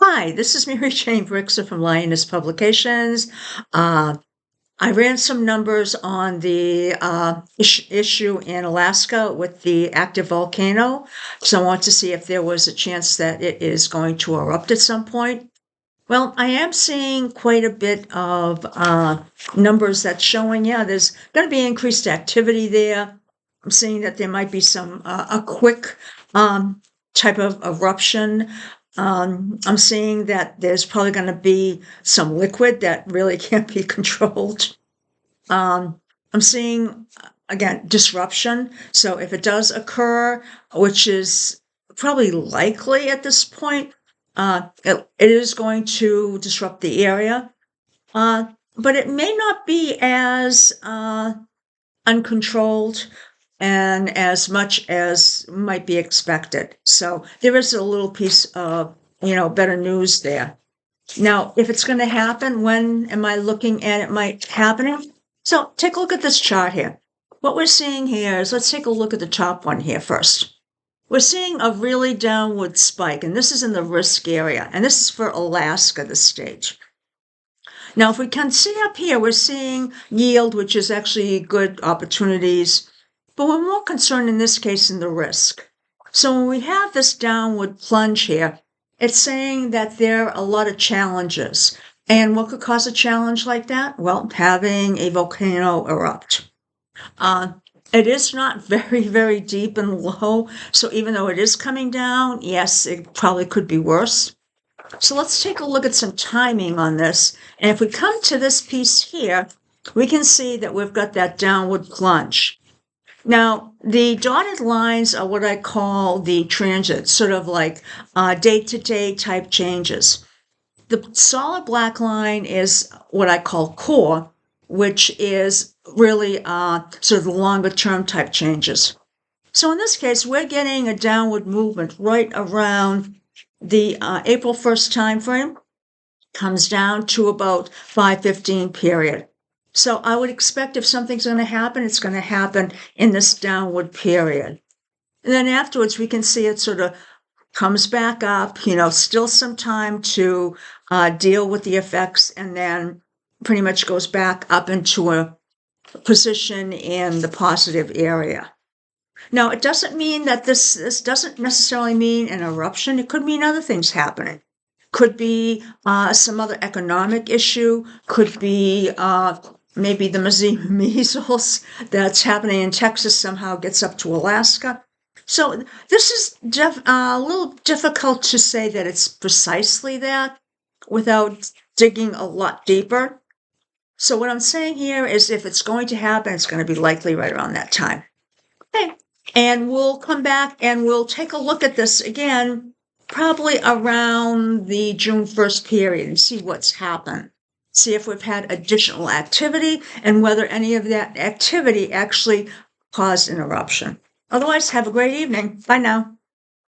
Hi, this is Mary Jane Brixer from Lioness Publications. I ran some numbers on the issue in Alaska with the active volcano. So I want to see if there was a chance that it is going to erupt at some point. Well, I am seeing quite a bit of numbers that's showing, yeah, there's going to be increased activity there. I'm seeing that there might be a quick type of eruption. I'm seeing that there's probably going to be some liquid that really can't be controlled. I'm seeing, again, disruption. So if it does occur, which is probably likely at this point, it is going to disrupt the area. But it may not be as uncontrolled and as much as might be expected. So there is a little piece of, better news there. Now, if it's going to happen, when am I looking at it might happening? So take a look at this chart here. What we're seeing here is, let's take a look at the top one here first. We're seeing a really downward spike, and this is in the risk area, and this is for Alaska, this stage. Now, if we can see up here, we're seeing yield, which is actually good opportunities, but we're more concerned in this case in the risk. So when we have this downward plunge here, it's saying that there are a lot of challenges. And what could cause a challenge like that? Well, having a volcano erupt. It is not very, very deep and low. So even though it is coming down, yes, it probably could be worse. So let's take a look at some timing on this. And if we come to this piece here, we can see that we've got that downward plunge. Now, the dotted lines are what I call the transits, sort of like day-to-day type changes. The solid black line is what I call core, which is really sort of the longer-term type changes. So in this case, we're getting a downward movement right around the April 1st time frame, comes down to about 5:15 period. So I would expect if something's going to happen, it's going to happen in this downward period. And then afterwards, we can see it sort of comes back up, still some time to deal with the effects, and then pretty much goes back up into a position in the positive area. Now, it doesn't mean that this doesn't necessarily mean an eruption. It could mean other things happening. Could be some other economic issue. Could be maybe the measles that's happening in Texas somehow gets up to Alaska. So this is a little difficult to say that it's precisely that without digging a lot deeper. So what I'm saying here is if it's going to happen, it's going to be likely right around that time. Okay. And we'll come back and we'll take a look at this again, probably around the June 1st period, and see what's happened. See if we've had additional activity and whether any of that activity actually caused an eruption. Otherwise, have a great evening. Bye now.